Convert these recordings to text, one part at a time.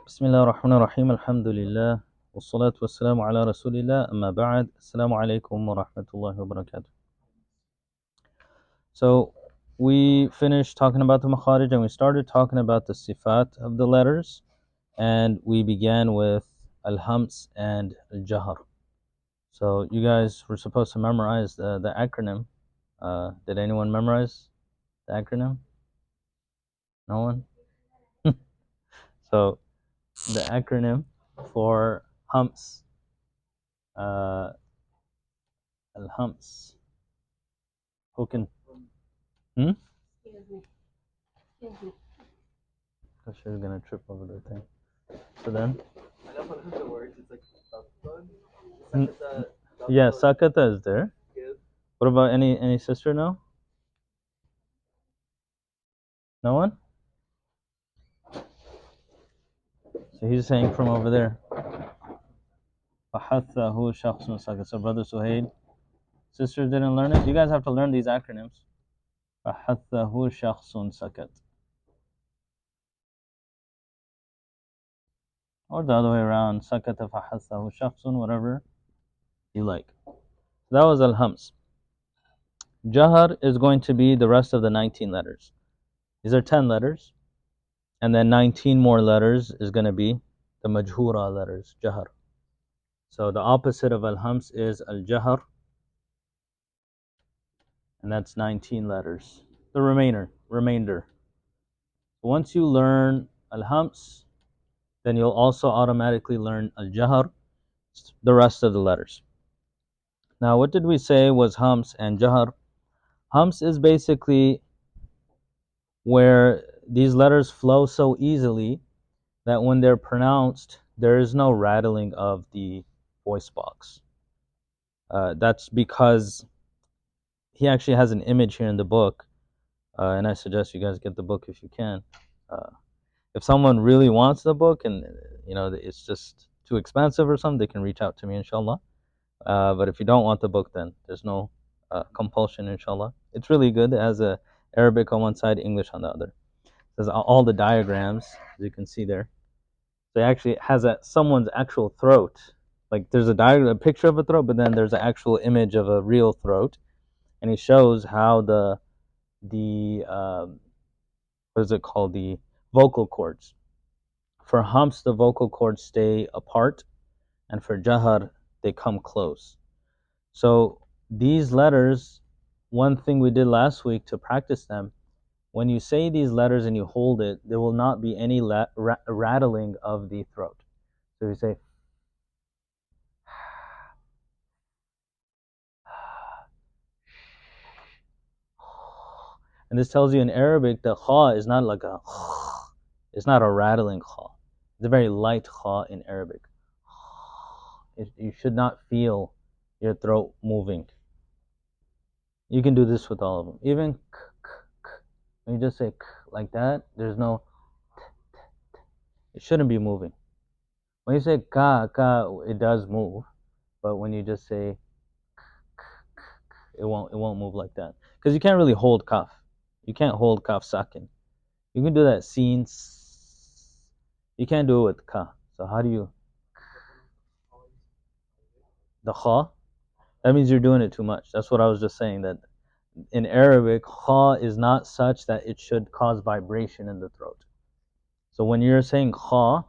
بسم الله الرحمن الرحيم الحمد لله والصلاة والسلام على رسول الله أما بعد السلام عليكم ورحمة الله وبركاته. So we finished talking about the makharij and we started talking about the sifat of the letters, and we began with al-hams and al-jahr. So you guys were supposed to memorize the acronym. Did anyone memorize the acronym? No one? So the acronym for hams, al-hams. Who can? Excuse me. Because she's gonna trip over the thing. So then? I know one of the words, it's like sakata. Yeah, sakata is there. Good. What about any sister now? No one? So he's saying from over there. فَحَثَّهُ شَخْصٌ سَكَتَ. So brother Suhaid, sisters didn't learn it. You guys have to learn these acronyms. فَحَثَّهُ شَخْصٌ سَكَتَ. Or the other way around. سَكَتَ فَحَثَّهُ شَخْصٌ, whatever you like. That was al-hams. Jahar is going to be the rest of the 19 letters. These are 10 letters, and then 19 more letters is going to be the majhura letters, jahar. So the opposite of al-hams is al-jahar, and that's 19 letters. The remainder. Once you learn al-hams, then you'll also automatically learn al-jahar, the rest of the letters. Now, what did we say was hams and jahar? Hams is basically where these letters flow so easily that when they're pronounced, there is no rattling of the voice box. That's because he actually has an image here in the book, and I suggest you guys get the book if you can. If someone really wants the book and it's just too expensive or something, they can reach out to me, inshallah. But if you don't want the book, then there's no compulsion, inshallah. It's really good. It has a Arabic on one side, English on the other. There's all the diagrams, as you can see there. So it actually has someone's actual throat. Like there's a picture of a throat, but then there's an actual image of a real throat, and he shows how the what is it called, the vocal cords. For hams, the vocal cords stay apart, and for jahar, they come close. So these letters, one thing we did last week to practice them, when you say these letters and you hold it, there will not be any rattling of the throat. So you say and this tells you in Arabic that kha is not like it's not a rattling kha. It's a very light kha in Arabic. You should not feel your throat moving. You can do this with all of them. Even when you just say like that, there's no it shouldn't be moving. When you say ka, it does move, but when you just say it won't move like that. Because you can't really hold kaf. You can't hold kaf sakin. You can do that sin. You can't do it with ka. So how do you? The kha? That means you're doing it too much. That's what I was just saying, that in Arabic, kha is not such that it should cause vibration in the throat. So when you're saying kha,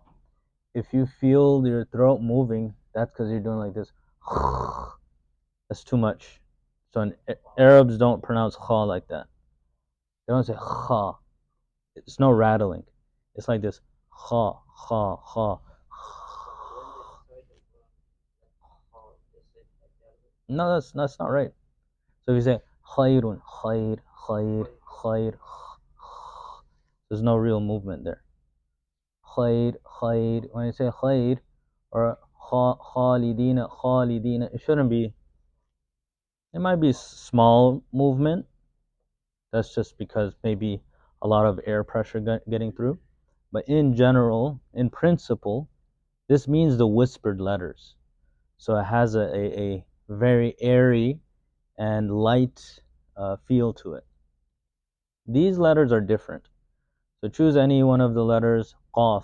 if you feel your throat moving, that's because you're doing like this. That's too much. So Arabs don't pronounce kha like that. They don't say kha. It's no rattling. It's like this kha, kha, kha. No, that's not right. So if you say khayrun, khayr, khayr, khayr, there's no real movement there. Khayr, khayr. When you say khayr or khalidina, khalidina, it shouldn't be. It might be small movement. That's just because maybe a lot of air pressure getting through. But in general, in principle, this means the whispered letters. So it has a very airy and light feel to it. These letters are different. So choose any one of the letters, qaf,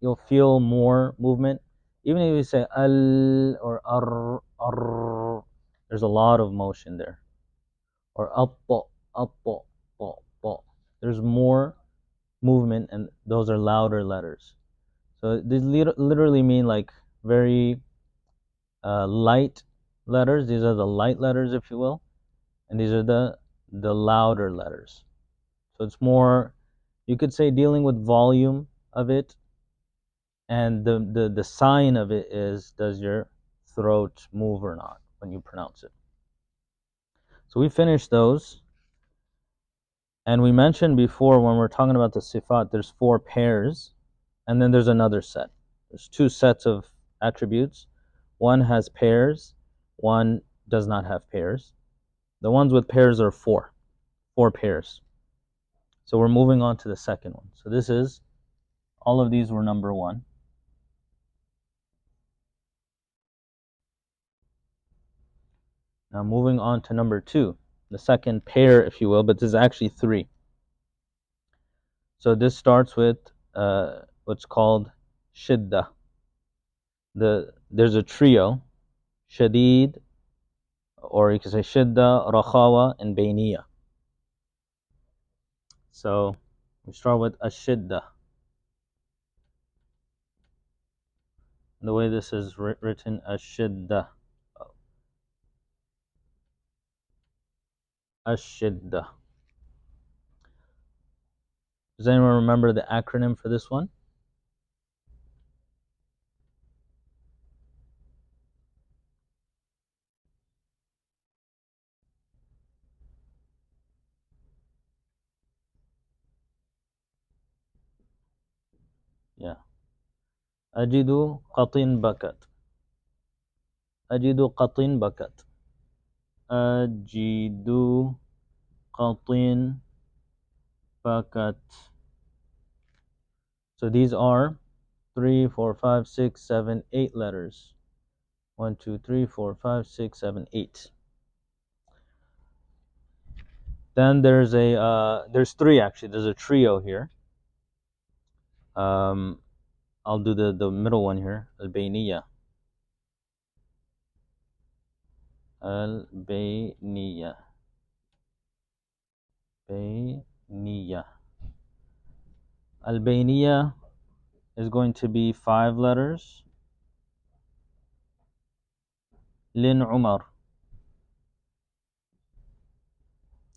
You'll feel more movement. Even if you say al or ar, there's a lot of motion there. Or appo, appo, po. There's more movement, and those are louder letters. So these literally mean like very light letters. These are the light letters, if you will, and these are the louder letters. So it's more, you could say, dealing with volume of it, and the sign of it is, does your throat move or not when you pronounce it. So we finished those, and we mentioned before when we're talking about the sifat, there's 4 pairs, and then there's another set. There's 2 sets of attributes. One has pairs, one does not have pairs. The ones with pairs are 4 pairs. So we're moving on to the second one. So this is, all of these were number 1. Now moving on to number 2, the second pair, if you will, but this is actually 3. So this starts with what's called shidda. There's a trio, shadid, or you can say shidda, rakhawa, and bayniya. So we start with ashidda. The way this is written, ashidda. Ashidda. Does anyone remember the acronym for this one? Yeah. Ajidu qatin bakat. Ajidu qatin bakat. Ajidu qatin bakat. So these are 3, 4, 5, 6, 7, 8 letters. 1, 2, 3, 4, 5, 6, 7, 8. Then there's there's 3 actually. There's a trio here. I'll do the middle one here. Al-Bayniya. Al-Bayniya. Bayniya. Al-Bayniya is going to be 5 letters. Lin Umar.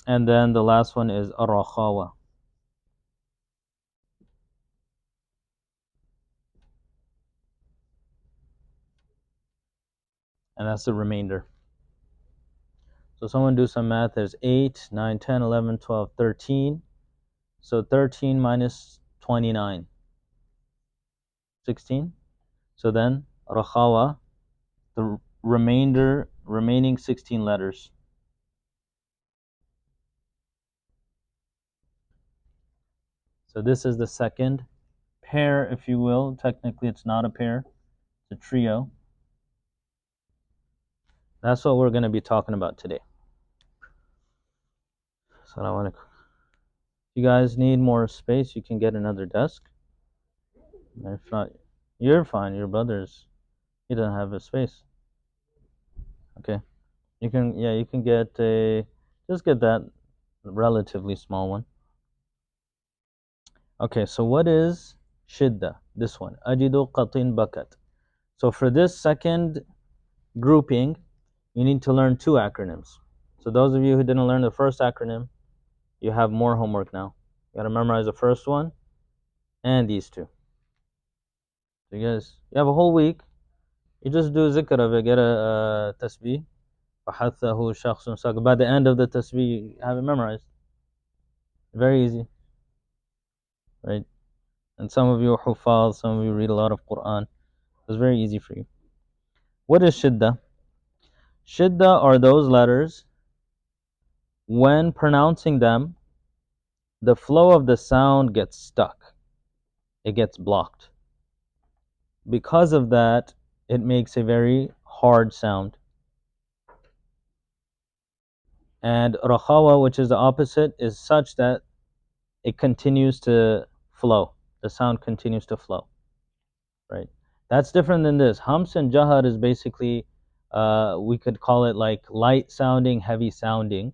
And then the last one is Ar-Rakhawa. And that's the remainder. So someone do some math. There's 8, 9, 10, 11, 12, 13. So 13 minus 29. 16. So then Rakhawa, the remaining 16 letters. So this is the second pair, if you will. Technically, it's not a pair. It's a trio. That's what we're going to be talking about today. So I want to. If you guys need more space, you can get another desk. If not, you're fine. Your brother's, he doesn't have a space. Okay, you can. Yeah, you can get a. Just get that relatively small one. Okay, so what is shidda? This one. Ajidu qatin bakat. So for this second grouping, you need to learn 2 acronyms. So those of you who didn't learn the first acronym, you have more homework now. You gotta memorize the first one and these 2. So you guys, you have a whole week. You just do zikr of it, get a tasbih. By the end of the tasbih, you have it memorized. Very easy, right? And some of you are hufaz, some of you read a lot of Quran. It's very easy for you. What is shidda? Shidda are those letters, when pronouncing them, the flow of the sound gets stuck. It gets blocked. Because of that, it makes a very hard sound. And rakhawa, which is the opposite, is such that it continues to flow. the sound continues to flow, right? That's different than this. Hams and jahar is basically, we could call it like light sounding, heavy sounding,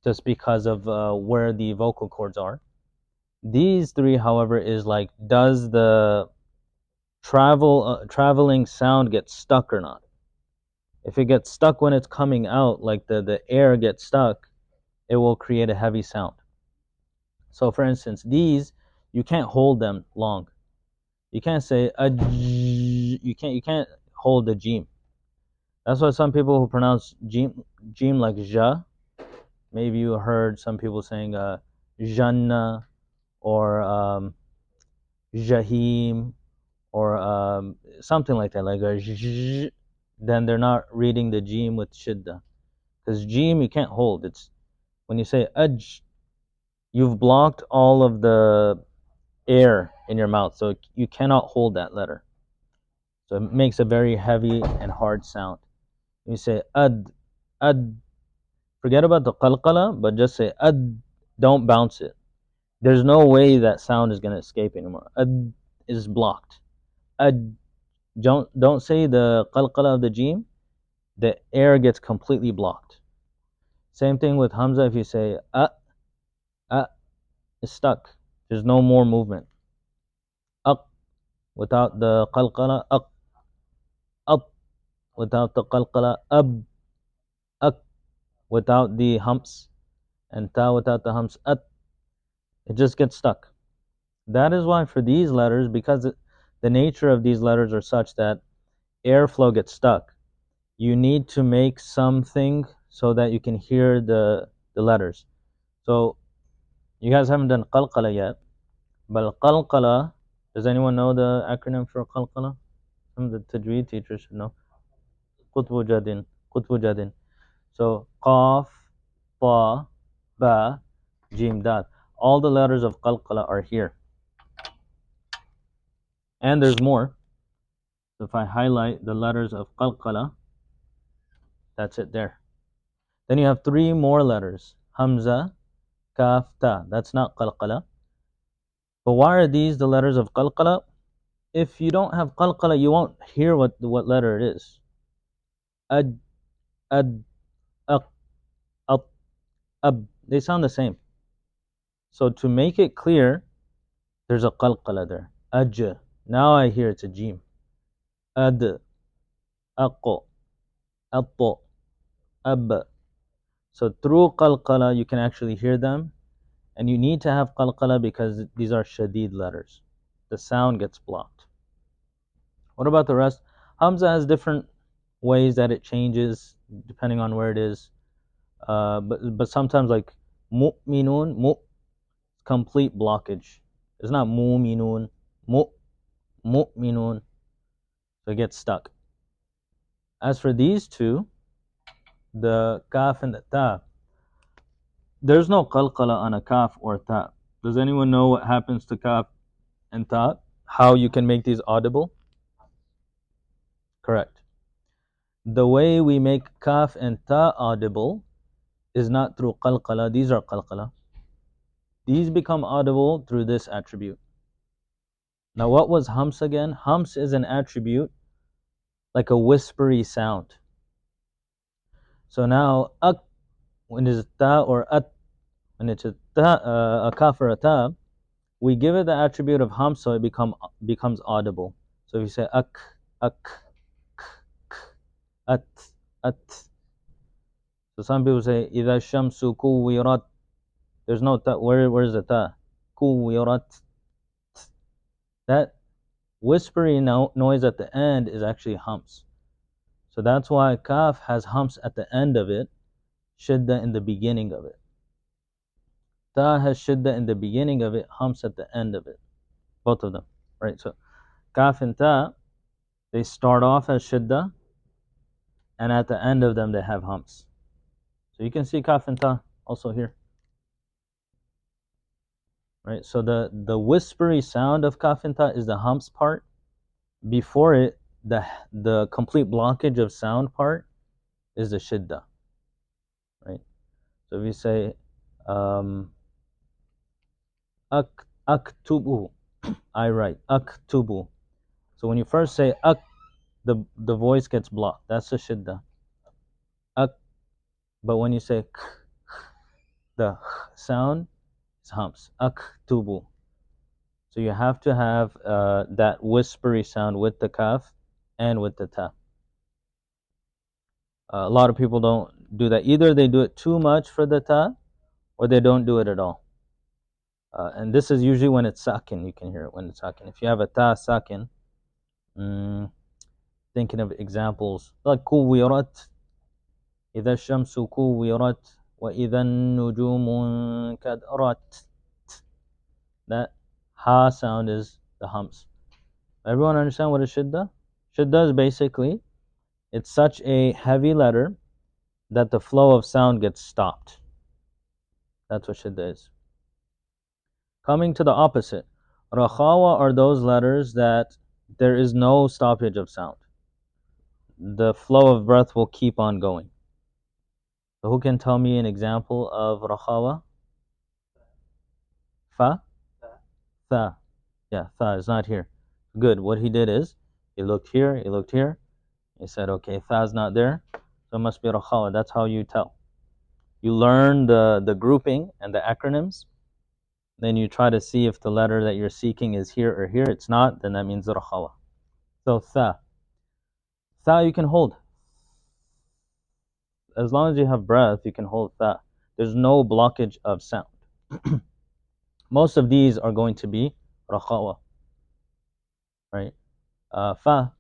just because of where the vocal cords are. These three, however, is like, does the traveling sound get stuck or not? If it gets stuck when it's coming out, like the air gets stuck, it will create a heavy sound. So for instance, these, you can't hold them long. You can't say a, you can't hold the jim. That's why some people who pronounce jim like ja, maybe you heard some people saying janna, or jahim, or something like that, like a j, then they're not reading the jim with shidda. Because jim you can't hold. It's when you say aj, you've blocked all of the air in your mouth, so you cannot hold that letter. So it makes a very heavy and hard sound. You say ad. Forget about the qalqala, but just say ad. Don't bounce it. There's no way that sound is gonna escape anymore. Ad is blocked. Ad. Don't say the qalqala of the jim. The air gets completely blocked. Same thing with hamza. If you say a, it's stuck. There's no more movement. Aq, without the qalqala. Aq, up, without the qalqala. Ab, ak, without the humps, and ta without the humps. At, it just gets stuck. That is why for these letters, because the nature of these letters are such that airflow gets stuck, you need to make something so that you can hear the letters. So you guys haven't done qalqala yet, but qalqala, does anyone know the acronym for qalqala? Some of the tajweed teachers should know. Qutbu jadin, qutbu jadin. So qaf, ta, ba, jim, dal. All the letters of qalqala are here. And there's more. So if I highlight the letters of qalqala, that's it there. Then you have three more letters. Hamza, kaf, ta. That's not qalqala. But why are these the letters of qalqala? If you don't have qalqala, you won't hear what letter it is. Ad, ad, aq, up, ab. They sound the same. So to make it clear, there's a qalqala there. Aj. Now I hear it's a jim. Ad, aqo, atto, ab. So through qalqala, you can actually hear them. And you need to have qalqala because these are shadid letters. The sound gets blocked. What about the rest? Hamza has different ways that it changes depending on where it is. But sometimes like mu'minun, complete blockage. It's not mu'minun, mu'minun. So it gets stuck. As for these two, the kaf and the ta, there's no qalqala on a kaf or ta. Does anyone know what happens to kaf and ta? How you can make these audible? Correct. The way we make kaf and ta audible is not through qalqala. These are qalqala. These become audible through this attribute. Now, what was hums again? Hums is an attribute like a whispery sound. So now, ak, when it's ta or at, when it's a ta, a kaf or a ta, we give it the attribute of hums, so it becomes audible. So if you say ak, ak, k, k, at, at. So some people say إذا الشمس كورت. There's no ta. Where's the ta? Kuwirat. That whispery noise at the end is actually humps. So that's why kaf has humps at the end of it, shidda in the beginning of it. Ta has shidda in the beginning of it, humps at the end of it. Both of them, right? So kaf and ta, they start off as shidda, and at the end of them they have humps. So you can see kaf and ta also here. Right, so the whispery sound of kaf and ta is the humps part. Before it, the complete blockage of sound part is the shidda. Right, so if you say ak, Aktubu. I write. Aktubu. So when you first say ak, the voice gets blocked. That's the shidda. Ak. But when you say k, the sound is humps. Aktubu. So you have to have that whispery sound with the kaf and with the ta. A lot of people don't do that. Either they do it too much for the ta, or they don't do it at all. And this is usually when it's sakin. You can hear it when it's sakin. If you have a ta sakin, thinking of examples like kuwirat, إذا الشمس كورت وإذا النجوم كدرت. That ha sound is the humps. Everyone understand what a shidda? Shidda is basically, it's such a heavy letter that the flow of sound gets stopped. That's what shidda is. Coming to the opposite, rakhawa are those letters that there is no stoppage of sound. The flow of breath will keep on going. So who can tell me an example of rakhawa? Fa? Tha. Yeah, tha is not here. Good. What he did is, he looked here, he looked here. He said, okay, tha is not there, so it must be rakhawa. That's how you tell. You learn the grouping and the acronyms. Then you try to see if the letter that you're seeking is here or here. It's not, then that means rakhawa. So tha. Tha you can hold. As long as you have breath, you can hold tha. There's no blockage of sound. Most of these are going to be rakhawa, right? Fa,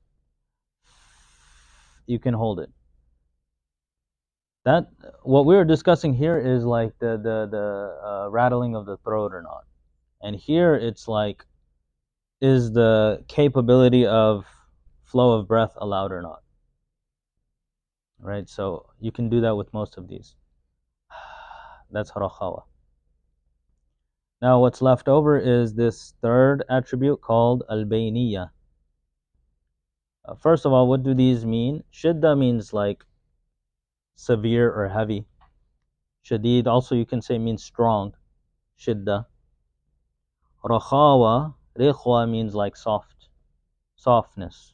you can hold it. That what we were discussing here is like the rattling of the throat or not, and here it's like, is the capability of flow of breath allowed or not, right? So you can do that with most of these. That's rakhawa. Now what's left over is this third attribute called al-bayniyah. First of all, what do these mean? Shidda means like severe or heavy. Shadid also you can say means strong. Shidda. Rakhawa, rikhwa means like soft, softness.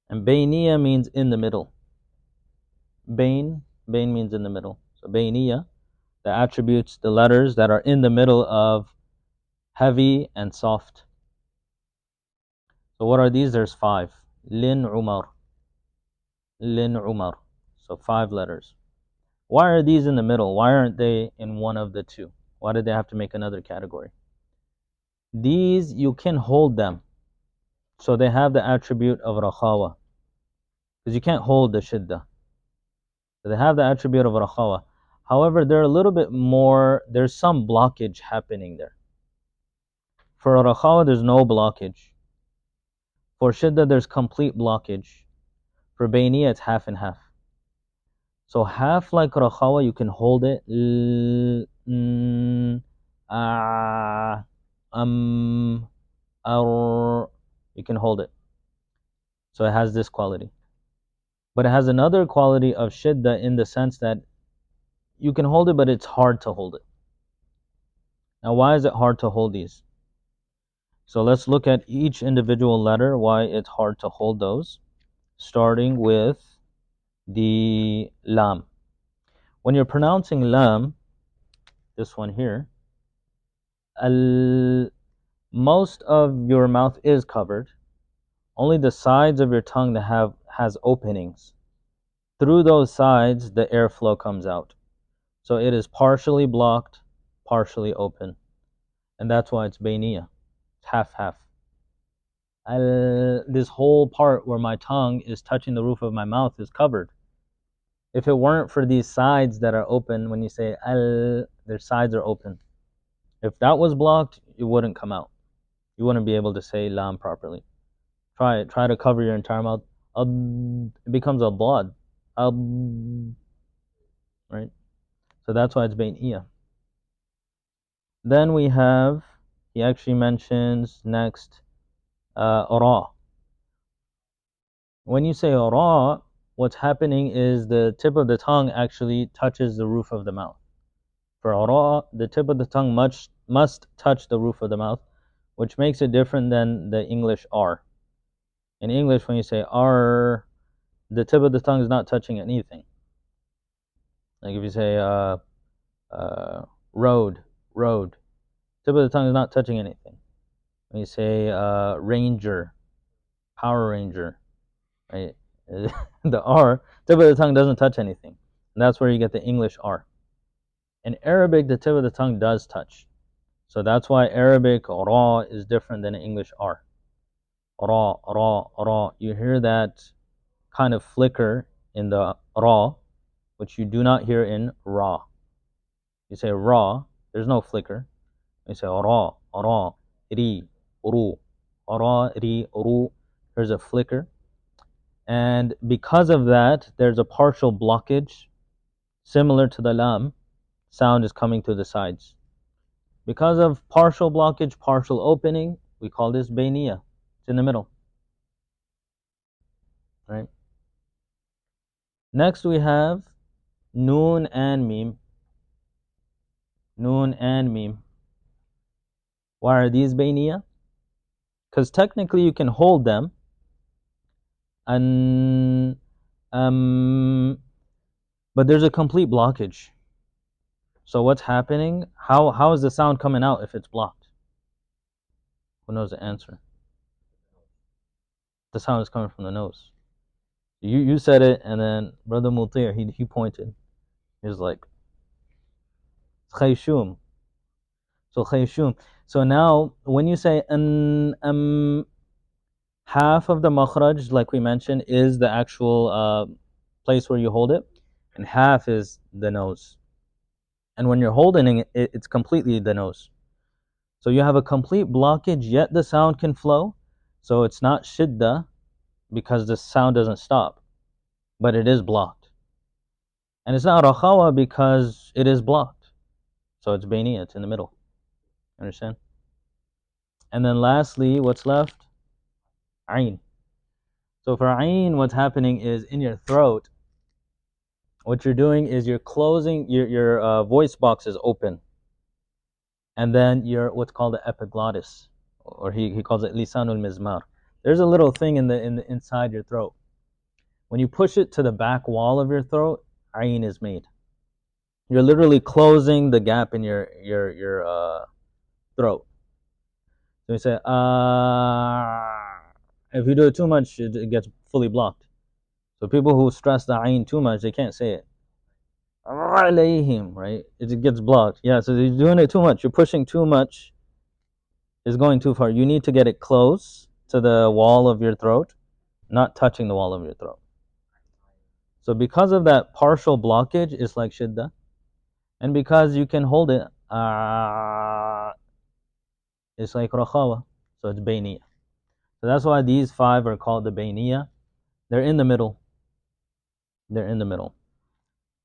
And bayniyah means in the middle. Bayn means in the middle. So bayniyah, the attributes, the letters that are in the middle of heavy and soft. So what are these? There's 5. Lin Umar. Lin Umar. So 5 letters. Why are these in the middle? Why aren't they in one of the 2? Why did they have to make another category? These, you can hold them. So they have the attribute of rakhawa. Because you can't hold the shidda. So they have the attribute of rakhawa. However, they're a little bit more, there's some blockage happening there. For rakhawa, there's no blockage. For shidda, there's complete blockage. For bayniyah, it's half and half. So half like rakhawa, you can hold it. You can hold it. So it has this quality. But it has another quality of shidda in the sense that you can hold it, but it's hard to hold it. Now, why is it hard to hold these? So let's look at each individual letter, why it's hard to hold those, starting with the lam. When you're pronouncing lam, this one here, most of your mouth is covered. Only the sides of your tongue that has openings. Through those sides, the airflow comes out. So it is partially blocked, partially open. And that's why it's bayniyah. It's half-half. This whole part where my tongue is touching the roof of my mouth is covered. If it weren't for these sides that are open, when you say al, their sides are open. If that was blocked, it wouldn't come out. You wouldn't be able to say lam properly. Try it. Try to cover your entire mouth. It becomes a bod. Right? So that's why it's bayniyah. Then we have, he actually mentions next, ra. When you say ra, what's happening is the tip of the tongue actually touches the roof of the mouth. For ra, the tip of the tongue must touch the roof of the mouth, which makes it different than the English R. In English, when you say R, the tip of the tongue is not touching anything. Like if you say road, road, tip of the tongue is not touching anything. When you say ranger, Power Ranger, right? The R, tip of the tongue doesn't touch anything. And that's where you get the English R. In Arabic, the tip of the tongue does touch. So that's why Arabic ra is different than English R. Ra, ra, ra. You hear that kind of flicker in the ra, which you do not hear in ra. You say ra, there's no flicker. You say ra, ra, ri, ru, ra, ri, ru. There's a flicker. And because of that, there's a partial blockage, similar to the lam. Sound is coming to the sides. Because of partial blockage, partial opening, we call this bayniya. It's in the middle. Right? Next we have noon and meme. Noon and meme. Why are these bayniya? Because technically you can hold them and but there's a complete blockage. So what's happening? How is the sound coming out if it's blocked? Who knows the answer? The sound is coming from the nose. You said it, and then Brother Mutir, he pointed. He was like, khayshum. So khayshum. So now when you say half of the makhraj, like we mentioned, is the actual place where you hold it, and half is the nose. And when you're holding it, it's completely the nose. So you have a complete blockage, yet the sound can flow. So it's not shidda because the sound doesn't stop, but it is blocked. And it's not rakhawa because it is blocked. So it's bayniya, it's in the middle. Understand? And then lastly, what's left? Ayn. So for ayn, what's happening is in your throat, what you're doing is you're closing, your voice box is open. And then your what's called the epiglottis, or he calls it lisanul mizmar. There's a little thing in the inside your throat. When you push it to the back wall of your throat, ayn is made. You're literally closing the gap in your throat. So you say if you do it too much, it gets fully blocked. So people who stress the ayn too much, they can't say it. Right? It gets blocked. Yeah, so you're doing it too much. You're pushing too much. It's going too far. You need to get it close to the wall of your throat, not touching the wall of your throat. So because of that partial blockage, it's like shidda. And because you can hold it, it's like rakhawa. So it's bayniya. So that's why these five are called the bayniya. They're in the middle. They're in the middle.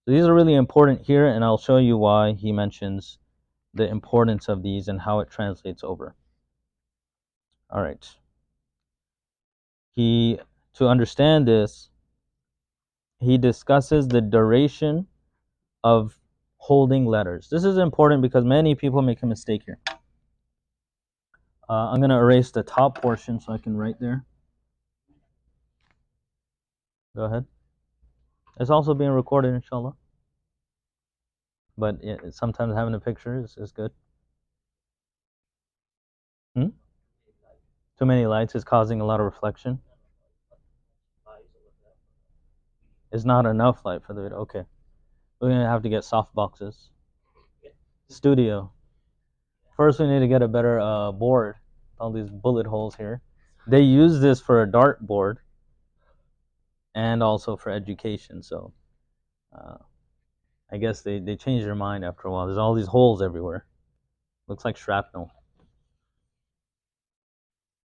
So these are really important here, and I'll show you why he mentions the importance of these and how it translates over. All right. To understand this, he discusses the duration of holding letters. This is important because many people make a mistake here. I'm going to erase the top portion so I can write there. Go ahead. It's also being recorded, inshallah. But sometimes having a picture is good. Too many lights is causing a lot of reflection. It's not enough light for the video. Okay. We're going to have to get soft boxes. Studio. First, we need to get a better board. All these bullet holes here. They use this for a dart board and also for education. So I guess they change their mind after a while. There's all these holes everywhere. Looks like shrapnel.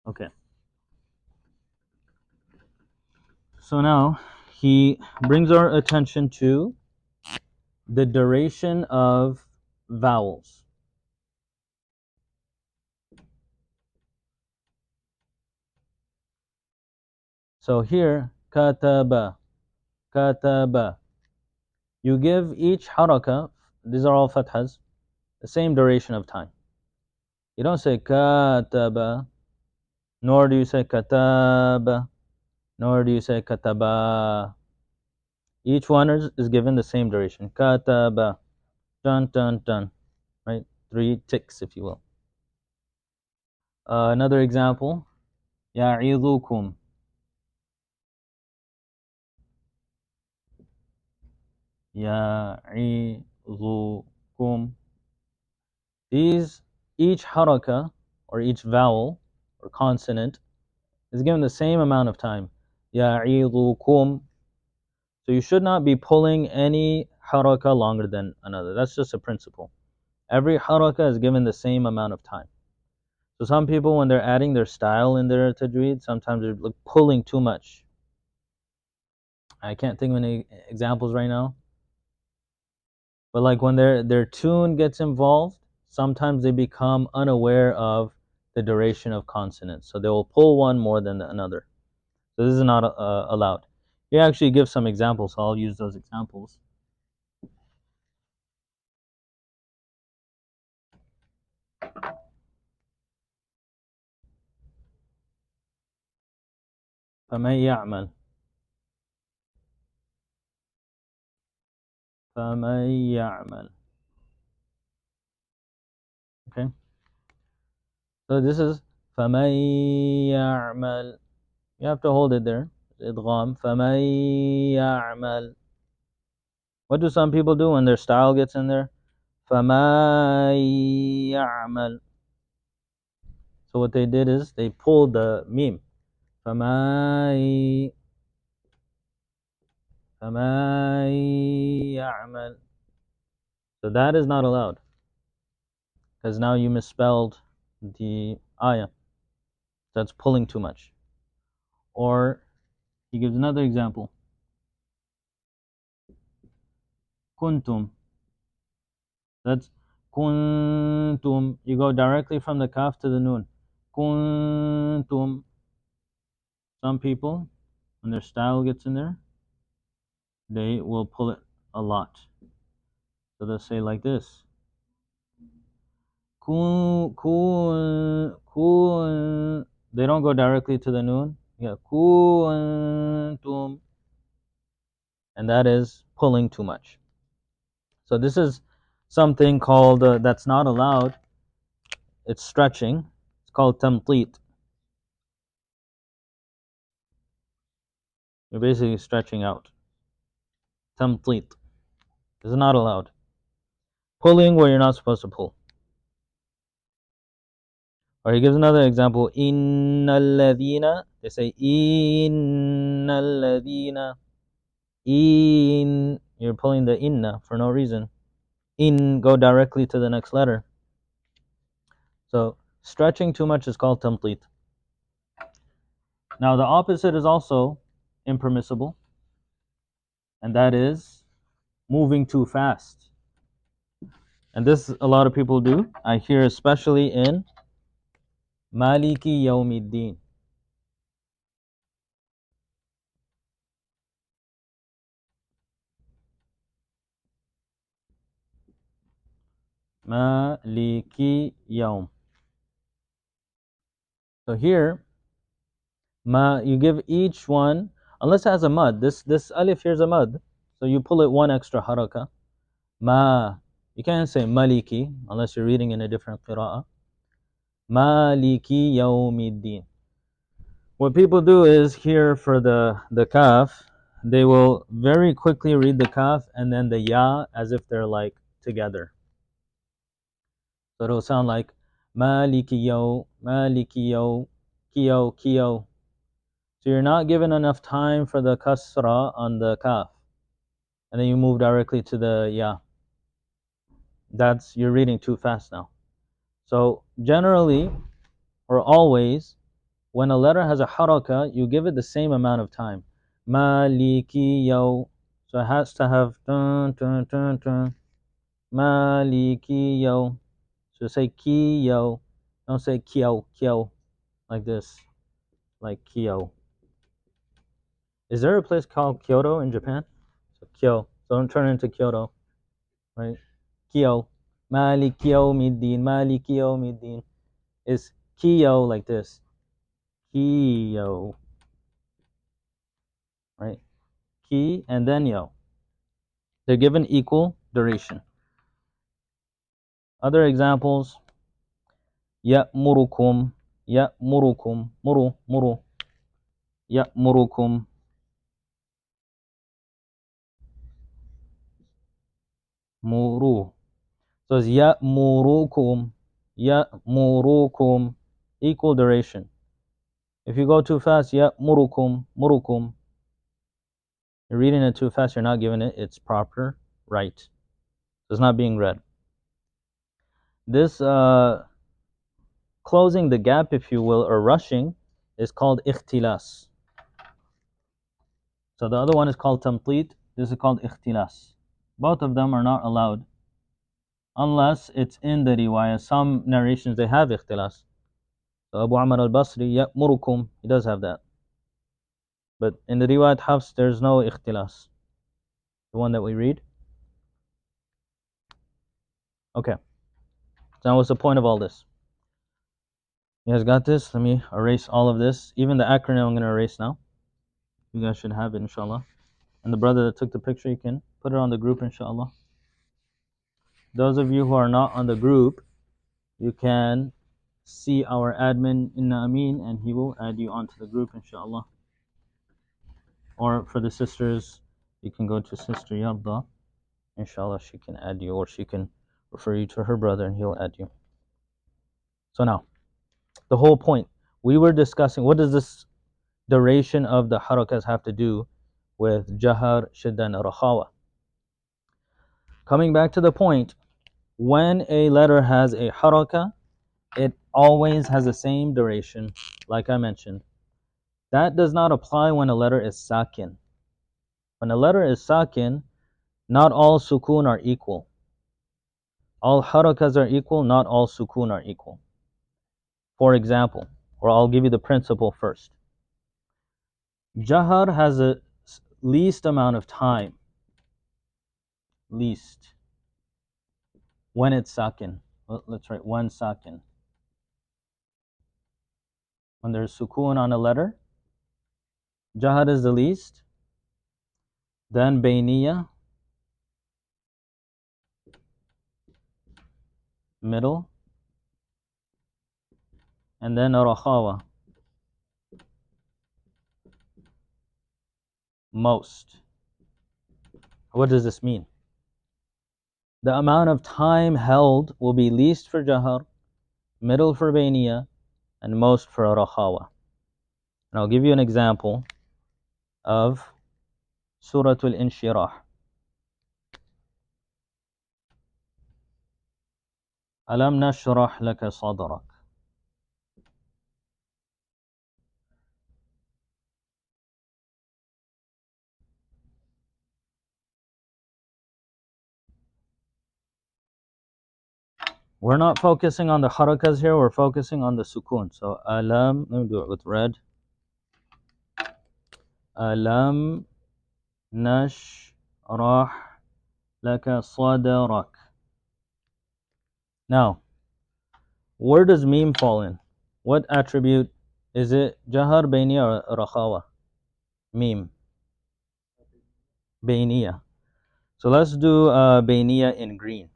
Okay. So now he brings our attention to the duration of vowels. So here, kataba, kataba. You give each haraka, these are all fathas, the same duration of time. You don't say kataba, nor do you say kataba, nor do you say kataba. Each one is given the same duration. Kataba, dun dun dun, right? 3 ticks, if you will. Another example, ya'idukum, ya'idukum. These, each haraka, or each vowel, or consonant, is given the same amount of time. Ya'idukum. So you should not be pulling any haraka longer than another. That's just a principle. Every haraka is given the same amount of time. So some people, when they're adding their style in their tajweed, sometimes they're like pulling too much. I can't think of any examples right now. But like when their tune gets involved, sometimes they become unaware of the duration of consonants. So they will pull one more than another. So this is not allowed. He actually gives some examples, so I'll use those examples. فَمَن يَعْمَلْ فَمَن يَعْمَلْ. Okay? So this is فَمَن يَعْمَلْ. You have to hold it there. Idgham. فَمَن يَعْمَلْ. What do some people do when their style gets in there? فَمَن يَعْمَلْ. So what they did is they pulled the meme. فَمَن يَعْمَلْ. So that is not allowed, because now you misspelled the ayah. That's pulling too much. Or he gives another example. Kuntum. That's kuntum. You go directly from the kaf to the noon. Kuntum. Some people, when their style gets in there, they will pull it a lot. So they'll say like this. Kun, kun, kun. They don't go directly to the noon. Yeah, kuntum. And that is pulling too much. So this is something called, that's not allowed. It's stretching. It's called tamteet. You're basically stretching out. Tamteet. This is not allowed. Pulling where you're not supposed to pull. Or he gives another example. Innal ladhina. They say innal ladhina. In. You're pulling the inna for no reason. In. Go directly to the next letter. So stretching too much is called tamteet. Now the opposite is also impermissible, and that is moving too fast. And this a lot of people do. I hear especially in Maliki Yawmiddin. Maliki Yawm. So here, you give each one, unless it has a mud. This alif here is a mud, so you pull it one extra haraka. You can't say Maliki unless you're reading in a different qira'ah. Maliki Yawmiddin. What people do is here for the kaf, they will very quickly read the kaf and then the ya as if they're like together. So it'll sound like Maliki Yo, Maliki Yo, Kiyo, Kiyo. So you're not given enough time for the kasra on the kaf. And then you move directly to the ya. You're reading too fast now. So generally, or always, when a letter has a haraka, you give it the same amount of time. Maliki Yo. So it has to have dun dun dun dun. Maliki Yo. So say Kiyo. Don't say Kyo, Kyo. Like this. Like Kyo. Is there a place called Kyoto in Japan? So Kyo. So don't turn into Kyoto. Right? Kyo. Maliki Yawmiddin. Maliki Yawmiddin. is kiyo, like this. Kiyo. Right? Ki and then yo. They're given equal duration. Other examples, ya'murukum, ya'murukum, muru, muru, ya'murukum, muru. So it's ya'murukum, ya'murukum, equal duration. If you go too fast, ya'murukum, murukum, you're reading it too fast, you're not giving it its proper right. So it's not being read. This closing the gap, if you will, or rushing, is called ikhtilas. So the other one is called tamtid. This is called ikhtilas. Both of them are not allowed unless it's in the riwayah. Some narrations they have ikhtilas. So Abu Amr al-Basri, ya'murukum, he does have that. But in the riwayat Hafs, there's no ikhtilas. The one that we read. Okay. So now what's the point of all this? You guys got this? Let me erase all of this. Even the acronym I'm going to erase now. You guys should have it, inshallah. And the brother that took the picture, you can put it on the group, inshallah. Those of you who are not on the group, you can see our admin, Inna Amin, and he will add you onto the group, inshallah. Or for the sisters, you can go to Sister Yarda. Inshallah, she can add you, or she can refer you to her brother, and he'll add you. So now, the whole point, we were discussing, what does this duration of the harakas have to do with jahar, shidda, and rakhawa? Coming back to the point, when a letter has a haraka, it always has the same duration, like I mentioned. That does not apply when a letter is sakin. When a letter is sakin, not all sukun are equal. All harakas are equal, not all sukun are equal. For example, or I'll give you the principle first. Jahar has a least amount of time. Least. When it's sakin. Let's write when sakin. When there's sukun on a letter, jahar is the least. Then bayniya, middle, and then rakhawa, most. What does this mean? The amount of time held will be least for jahar, middle for bayniya, and most for rakhawa. And I'll give you an example of Suratul Inshirah. Alam nashrah laka sadrak. We're not focusing on the harakas here, we're focusing on the sukun. So alam, let me do it with red. Alam nashrah laka sadrak. Now, where does meme fall in? What attribute? Is it jahar, bayniya, or rakhawa? Meme. Bayniya. So let's do bayniya in green.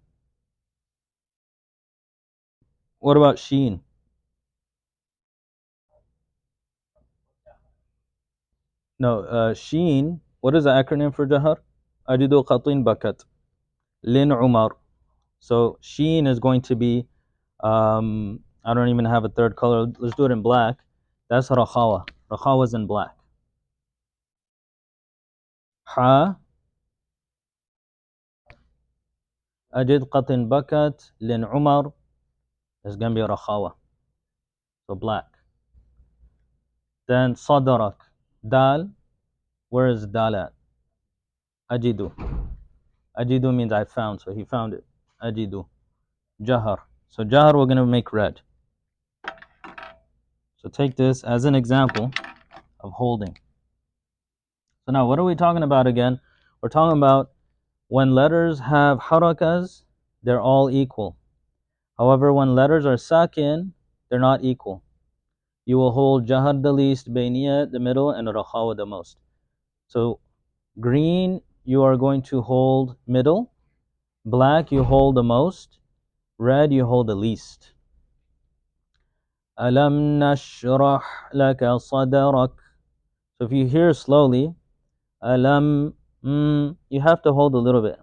What about sheen? No, sheen. What is the acronym for jahar? Ajidu qatin bakat. Lin Umar. So sheen is going to be, I don't even have a third color. Let's do it in black. That's rakhawa. Rakhawa is in black. Ha. Ajid qatin bakat. Lin Umar is going to be rakhawa. So black. Then sadarak. Dal. Where is dal at? Ajidu. Ajidu means I found, so he found it. Ajidu. Jahar. So jahar we're going to make red. So take this as an example of holding. So now what are we talking about again? We're talking about when letters have harakas, they're all equal. However, when letters are sakin, They're not equal. You will hold jahar the least, bayniya the middle, and rakhawa the most. So green, you are going to hold middle. Black, you hold the most. Red, you hold the least. Alam nashrah laka sadrak. So if you hear slowly, alam, you have to hold a little bit.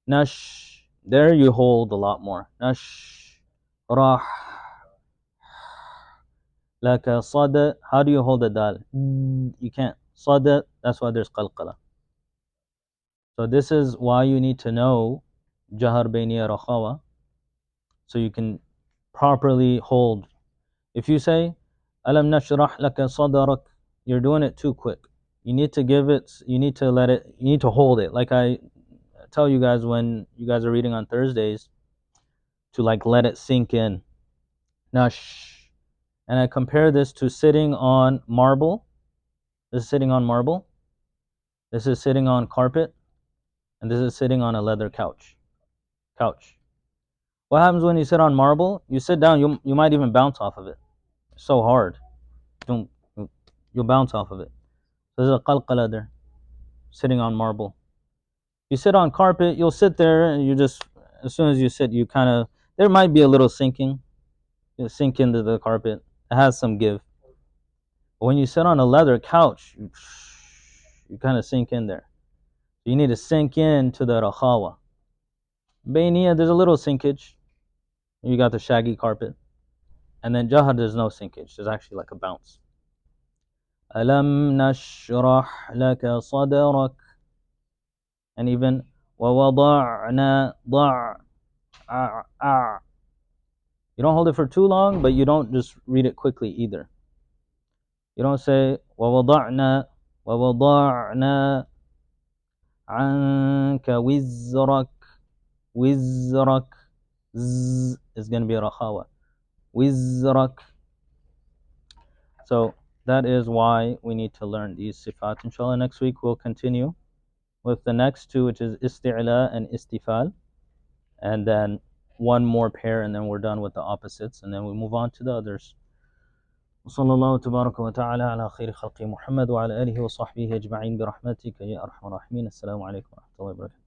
Nash, there you hold a lot more. Nash, rah, laka sada. How do you hold the dal? You can't. Sada, that's why there's qalqala. So this is why you need to know jahar bayniya rakhawa, so you can properly hold. If you say alam nashrah laka sadrak, you're doing it too quick. You need to give it, you need to let it, you need to hold it. Like I tell you guys when you guys are reading on Thursdays, to like let it sink in. Nash. And I compare this to sitting on marble. This is sitting on marble. This is sitting on carpet. And this is sitting on a leather couch. What happens when you sit on marble? You sit down, you might even bounce off of it. It's so hard. You'll, you'll bounce off of it. So there's a qalqala there, sitting on marble. You sit on carpet, you'll sit there and you just, as soon as you sit, you kind of, there might be a little sinking. You'll sink into the carpet. It has some give. But when you sit on a leather couch, you kind of sink in there. You need to sink into the rakhawa. Bayniya, there's a little sinkage. You got the shaggy carpet. And then jahar, there's no sinkage. There's actually like a bounce. Alam nashrah laka sadrak. And even وَوَضَعْنَا ضَعْ You don't hold it for too long, but you don't just read it quickly either. You don't say وَوَضَعْنَا عَنْكَ وِزْرَكَ. Wizrak. Z is going to be a rakhawa. Wizrak. So that is why we need to learn these sifat. Inshallah, next week we'll continue with the next two, which is isti'la and istifal. And then one more pair, and then we're done with the opposites, and then we move on to the others. وصلى الله تبارك وتعالى على خير خلق محمد وعلى آله وصحبه أجمعين برحمتك يا أرحم الراحمين. السلام عليكم ورحمة الله وبركاته.